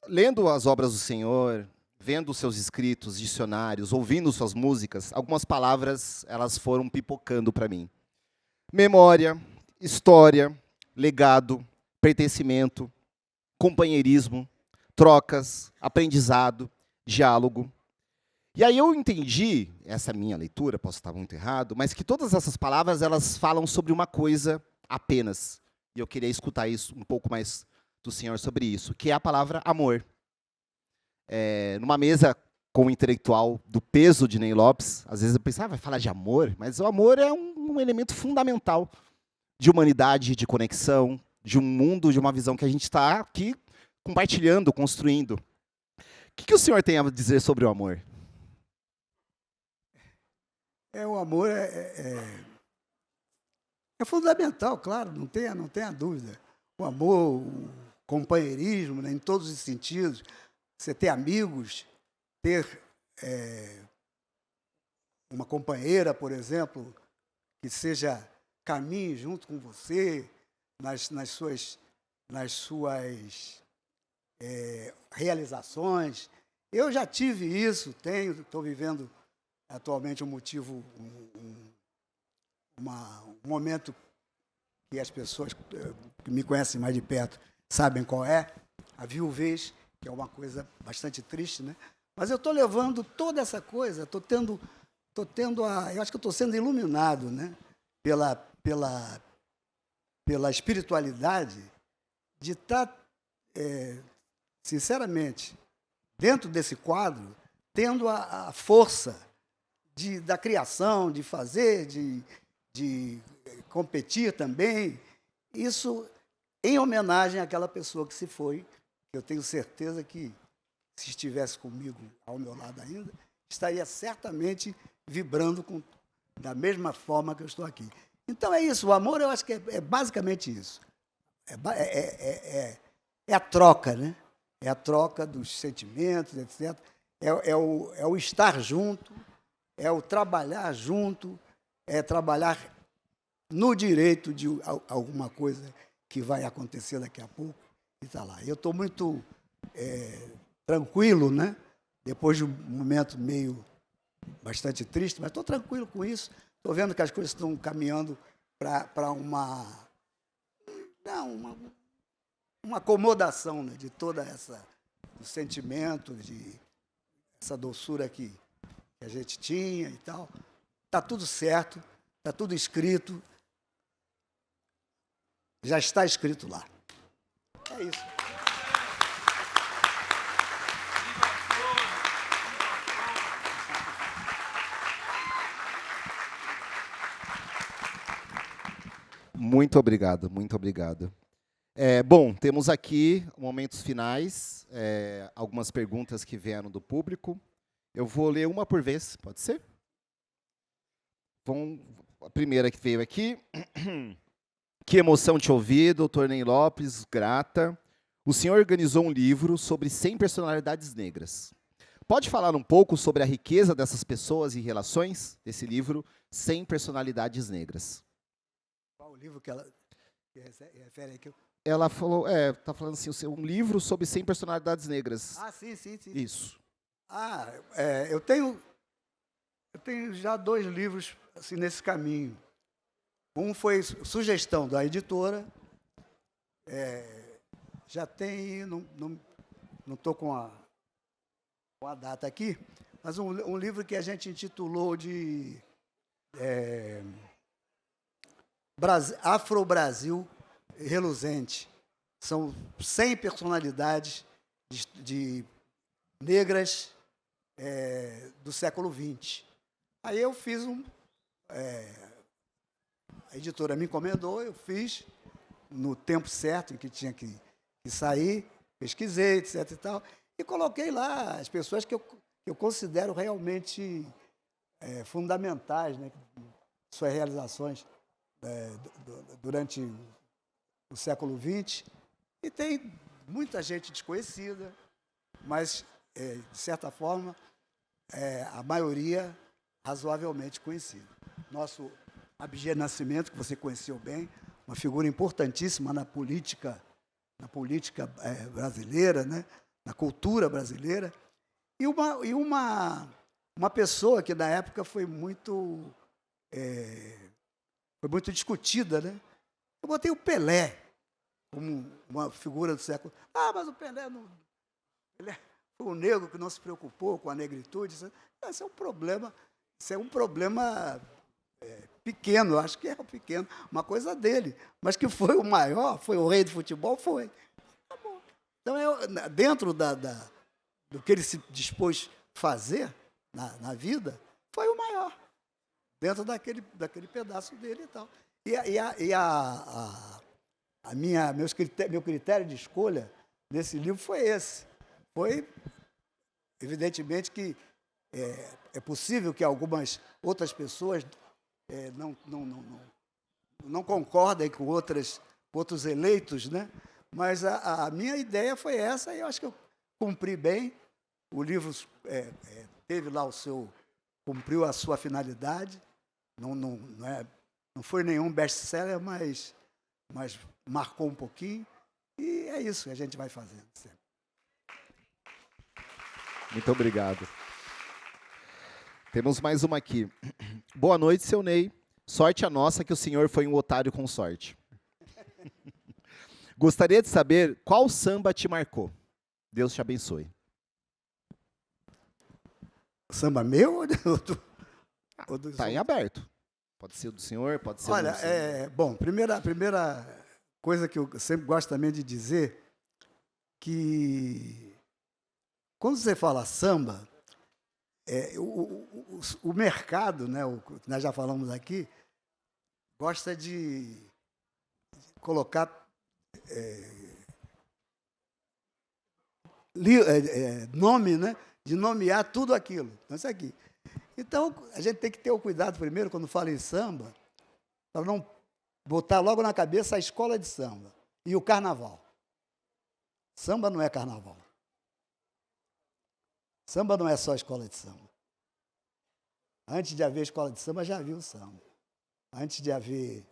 lendo as obras do senhor, vendo os seus escritos, dicionários, ouvindo suas músicas, algumas palavras elas foram pipocando para mim. Memória, história, legado, pertencimento, companheirismo, trocas, aprendizado, diálogo. E aí eu entendi, essa é a minha leitura, posso estar muito errado, mas que todas essas palavras, elas falam sobre uma coisa apenas. E eu queria escutar isso um pouco mais do senhor sobre isso, que é a palavra amor. Numa mesa com o intelectual do peso de Ney Lopes, às vezes eu pensava, vai falar de amor, mas o amor é um elemento fundamental de humanidade, de conexão, de um mundo, de uma visão que a gente está aqui compartilhando, construindo. O que o senhor tem a dizer sobre o amor? O amor é fundamental, claro, não tenha dúvida. O amor, o companheirismo, né, em todos os sentidos. Você ter amigos, ter uma companheira, por exemplo, que caminhe junto com você nas suas realizações. Eu já tive isso, estou vivendo atualmente um momento que as pessoas que me conhecem mais de perto sabem qual é, a viuvez, que é uma coisa bastante triste, né? Mas eu estou levando toda essa coisa, eu acho que eu estou sendo iluminado, né? Pela espiritualidade de estar, sinceramente, dentro desse quadro, tendo a força da criação, de fazer, de competir também. Isso em homenagem àquela pessoa que se foi, que eu tenho certeza que, se estivesse comigo ao meu lado ainda, estaria certamente vibrando da mesma forma que eu estou aqui. Então é isso, o amor eu acho que é basicamente isso. É a troca, né? É a troca dos sentimentos, etc. É o estar junto, é o trabalhar junto, é trabalhar no direito de alguma coisa que vai acontecer daqui a pouco e está lá. Eu estou muito tranquilo, né? Depois de um momento bastante triste, mas estou tranquilo com isso. Estou vendo que as coisas estão caminhando para uma acomodação, né, de toda do sentimento, de essa doçura que a gente tinha e tal. Está tudo certo, está tudo escrito. Já está escrito lá. É isso. Muito obrigado, muito obrigado. Bom, temos aqui momentos finais, algumas perguntas que vieram do público. Eu vou ler uma por vez, pode ser? A primeira que veio aqui. Que emoção te ouvir, doutor Ney Lopes, grata. O senhor organizou um livro sobre 100 personalidades negras. Pode falar um pouco sobre a riqueza dessas pessoas e relações desse livro, 100 personalidades negras? Qual o livro que ela refere aqui? Ela falou, está falando assim, um livro sobre 100 personalidades negras. Ah, sim. Isso. Eu tenho já 2 livros assim, nesse caminho. Um foi sugestão da editora, já tem, não estou com a data aqui, mas um livro que a gente intitulou de Afro-Brasil Reluzente. São 100 personalidades de negras do século XX. Aí eu fiz a editora me encomendou, eu fiz no tempo certo em que tinha que sair, pesquisei, etc. e tal, e coloquei lá as pessoas que eu considero realmente fundamentais, né, suas realizações durante o século XX. E tem muita gente desconhecida, mas, de certa forma, a maioria razoavelmente conhecida. Nosso Abdias Nascimento, que você conheceu bem, uma figura importantíssima na política brasileira, né? Na cultura brasileira, e uma pessoa que na época foi muito discutida, né? Eu botei o Pelé como uma figura do século. Mas o Pelé não. Ele o negro que não se preocupou com a negritude. Esse é um problema, pequeno, eu acho que é pequeno, uma coisa dele. Mas que foi o maior, foi o rei do futebol, foi. Tá bom. Então, dentro do que ele se dispôs a fazer na vida, foi o maior. Dentro daquele pedaço dele e tal. Meu critério de escolha nesse livro foi esse. Foi, evidentemente, que é possível que algumas outras pessoas não concordem com outros eleitos, né? Mas a minha ideia foi essa e eu acho que eu cumpri bem. O livro teve lá cumpriu a sua finalidade. Não foi nenhum best-seller, mas marcou um pouquinho. E é isso que a gente vai fazendo sempre. Muito obrigado. Temos mais uma aqui. Boa noite, seu Ney. Sorte a nossa que o senhor foi um otário com sorte. Gostaria de saber qual samba te marcou. Deus te abençoe. Samba meu ou do Está em aberto. Pode ser o do senhor, pode ser o do senhor. Bom, primeira coisa que eu sempre gosto também de dizer, que quando você fala samba, o mercado, né, nós já falamos aqui, gosta de colocar nome, né, de nomear tudo aquilo. Então, isso aqui. Então, a gente tem que ter o cuidado primeiro, quando fala em samba, para não botar logo na cabeça a escola de samba e o carnaval. Samba não é carnaval. Samba não é só escola de samba. Antes de haver escola de samba, já havia o samba. Antes de haver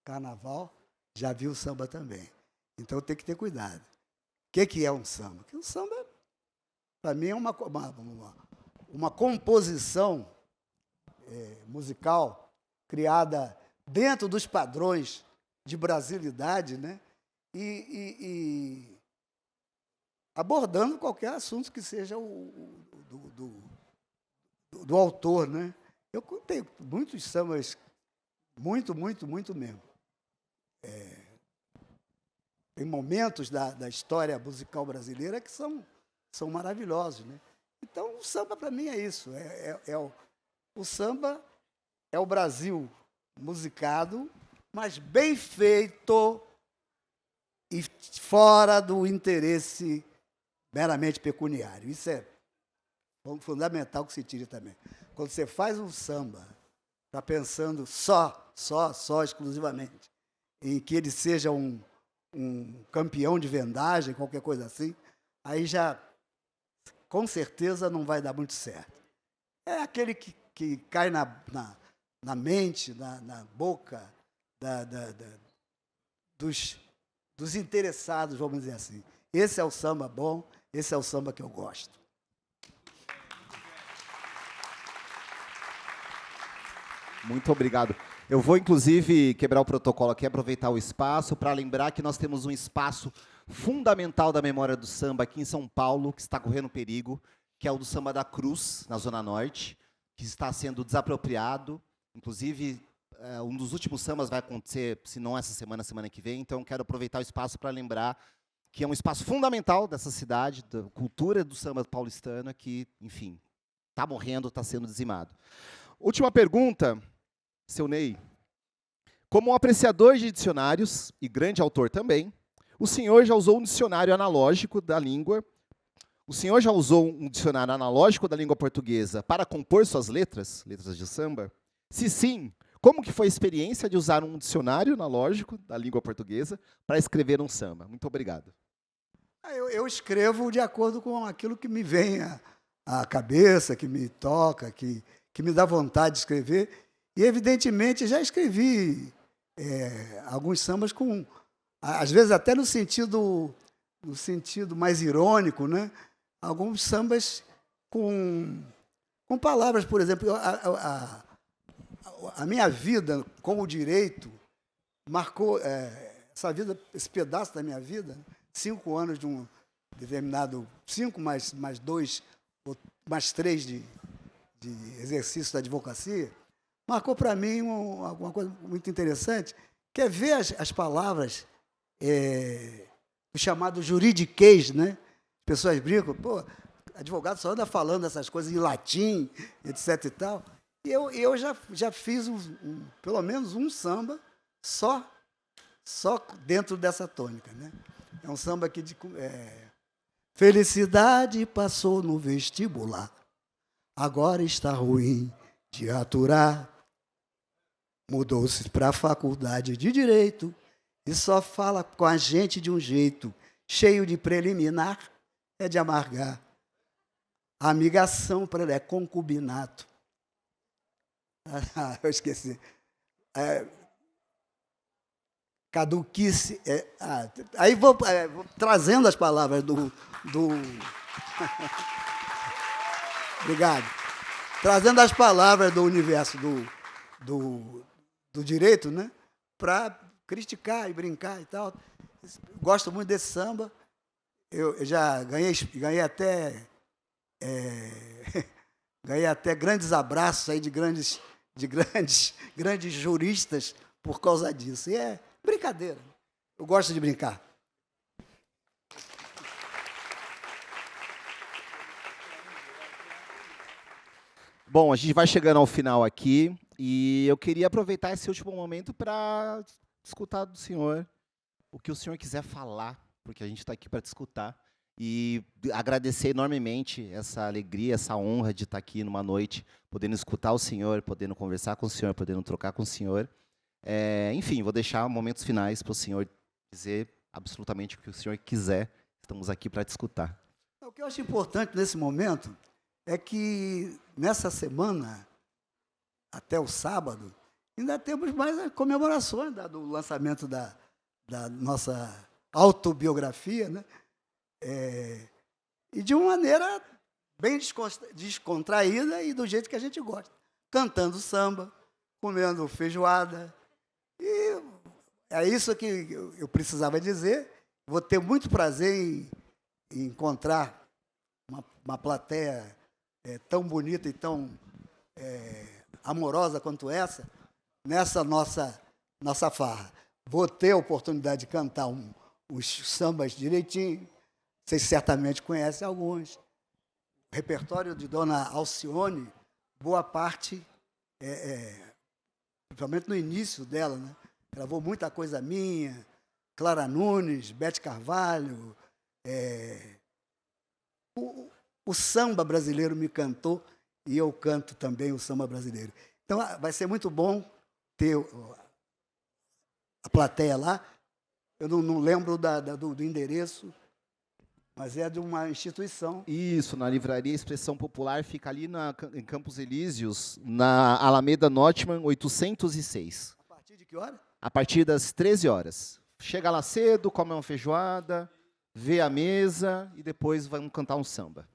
carnaval, já havia o samba também. Então, tem que ter cuidado. O que é um samba? Porque um samba, para mim, é uma composição musical criada dentro dos padrões de brasilidade, né? E abordando qualquer assunto que seja do autor, né? Eu tenho muitos sambas, muito mesmo. Tem momentos da história musical brasileira que são maravilhosos, né? Então, o samba, para mim, é isso. O samba é o Brasil musicado, mas bem feito e fora do interesse meramente pecuniário. Isso é fundamental que se tire também. Quando você faz um samba, está pensando só, exclusivamente, em que ele seja um campeão de vendagem, qualquer coisa assim, aí já, com certeza, não vai dar muito certo. É aquele que cai na mente, na boca dos interessados, vamos dizer assim. Esse é o samba bom, esse é o samba que eu gosto. Muito obrigado. Eu vou, inclusive, quebrar o protocolo aqui, aproveitar o espaço para lembrar que nós temos um espaço fundamental da memória do samba aqui em São Paulo, que está correndo perigo, que é o do Samba da Cruz, na Zona Norte, que está sendo desapropriado. Inclusive, um dos últimos sambas vai acontecer, se não essa semana, semana que vem. Então, quero aproveitar o espaço para lembrar que é um espaço fundamental dessa cidade, da cultura do samba paulistano, que, enfim, está morrendo, está sendo dizimado. Última pergunta, seu Ney. Como um apreciador de dicionários, e grande autor também, o senhor já usou um dicionário analógico da língua? O senhor já usou um dicionário analógico da língua portuguesa para compor suas letras de samba? Se sim, como que foi a experiência de usar um dicionário analógico da língua portuguesa para escrever um samba? Muito obrigado. Eu escrevo de acordo com aquilo que me vem à cabeça, que me toca, que me dá vontade de escrever. E, evidentemente, já escrevi alguns sambas às vezes até no sentido mais irônico, né? Alguns sambas com palavras, por exemplo, a minha vida com o direito marcou esse pedaço da minha vida, 5 anos determinado 5 mais 2, mais 3 de exercício da advocacia, marcou para mim alguma coisa muito interessante, que é ver as palavras, o chamado juridiquês, né? As pessoas brincam, pô, advogado só anda falando essas coisas em latim, etc. e tal. E eu já fiz pelo menos um samba só dentro dessa tônica, né? É um samba que felicidade passou no vestibular, agora está ruim de aturar. Mudou-se para a faculdade de Direito e só fala com a gente de um jeito cheio de preliminar, é de amargar. A amigação para ele é concubinato. Eu esqueci. Caduquice. Aí vou trazendo as palavras do Obrigado. Trazendo as palavras do universo do direito, né? Para criticar e brincar e tal. Gosto muito desse samba. Eu já ganhei até grandes abraços aí de grandes juristas por causa disso. E é brincadeira. Eu gosto de brincar. Bom, a gente vai chegando ao final aqui e eu queria aproveitar esse último momento para escutar do senhor o que o senhor quiser falar, porque a gente está aqui para te escutar. E agradecer enormemente essa alegria, essa honra de estar aqui numa noite, podendo escutar o senhor, podendo conversar com o senhor, podendo trocar com o senhor. Enfim, vou deixar momentos finais para o senhor dizer absolutamente o que o senhor quiser. Estamos aqui para te escutar. O que eu acho importante nesse momento é que nessa semana, até o sábado, ainda temos mais comemorações do lançamento da nossa autobiografia, né? E de uma maneira bem descontraída e do jeito que a gente gosta. Cantando samba, comendo feijoada. E é isso que eu precisava dizer. Vou ter muito prazer em encontrar uma plateia tão bonita e tão amorosa quanto essa, nessa nossa farra. Vou ter a oportunidade de cantar os sambas direitinho. Vocês certamente conhecem alguns. O repertório de Dona Alcione, boa parte, principalmente no início dela, né? Gravou muita coisa minha, Clara Nunes, Bete Carvalho. O samba brasileiro me cantou e eu canto também o samba brasileiro. Então, vai ser muito bom ter a plateia lá. Eu não lembro do endereço, mas é de uma instituição. Isso, na Livraria Expressão Popular, fica ali em Campos Elíseos, na Alameda Notman, 806. A partir de que hora? A partir das 13 horas. Chega lá cedo, come uma feijoada, vê a mesa e depois vamos cantar um samba.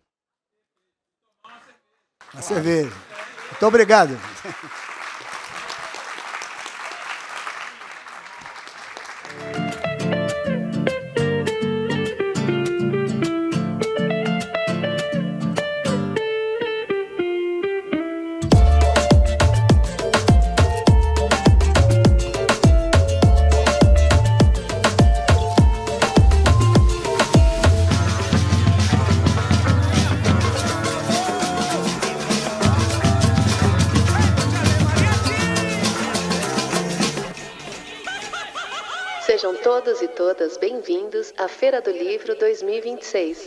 Uma cerveja. Muito obrigado. Sejam todos e todas bem-vindos à Feira do Livro 2026.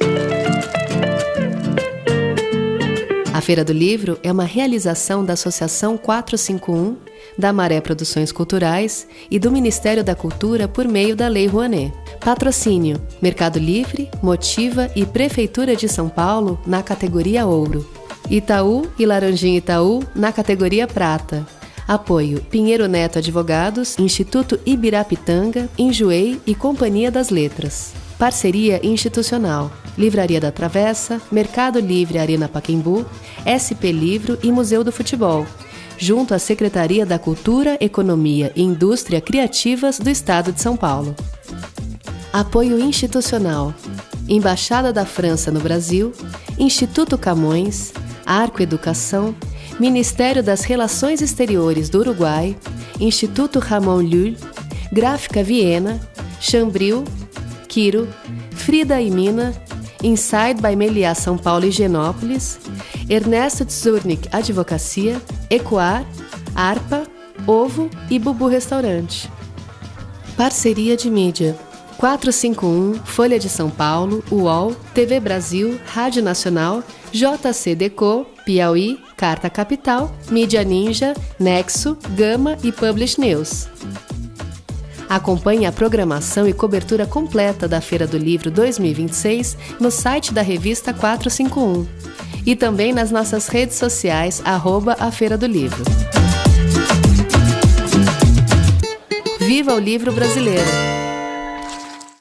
A Feira do Livro é uma realização da Associação 451, da Maré Produções Culturais e do Ministério da Cultura por meio da Lei Rouanet. Patrocínio: Mercado Livre, Motiva e Prefeitura de São Paulo na categoria Ouro. Itaú e Laranjinha Itaú na categoria Prata. Apoio: Pinheiro Neto Advogados, Instituto Ibirapitanga, Enjoei e Companhia das Letras. Parceria institucional: Livraria da Travessa, Mercado Livre Arena Pacaembu, SP Livro e Museu do Futebol, junto à Secretaria da Cultura, Economia e Indústria Criativas do Estado de São Paulo. Apoio institucional: Embaixada da França no Brasil, Instituto Camões, Arco Educação, Ministério das Relações Exteriores do Uruguai, Instituto Ramon Llull, Gráfica Viena, Chambril, Quiro, Frida e Mina, Inside by Meliá São Paulo e Higienópolis, Ernesto Tzurnik Advocacia, Ecoar, Arpa, Ovo e Bubu Restaurante. Parceria de mídia: 451, Folha de São Paulo, UOL, TV Brasil, Rádio Nacional, JC Deco, Piauí, Carta Capital, Mídia Ninja, Nexo, Gama e Publish News. Acompanhe a programação e cobertura completa da Feira do Livro 2026 no site da revista 451 e também nas nossas redes sociais @a Feira do Livro. Viva o livro brasileiro!